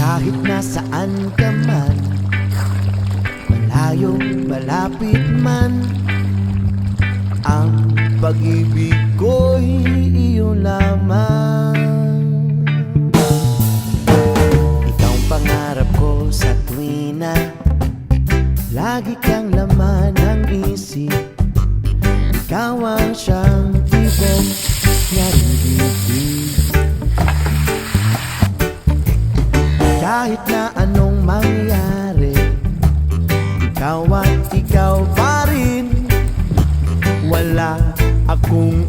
Kahit nasaan ka man, malayo, malapit man, ang pag-ibig ko'y iyo lamang. Ikaw ang pangarap ko sa tuwina, lagi kang laman ng isip. Ikaw ang siyang tibok na bibig. Kahit na anong mangyari, ikaw at ikaw pa rin. Wala akong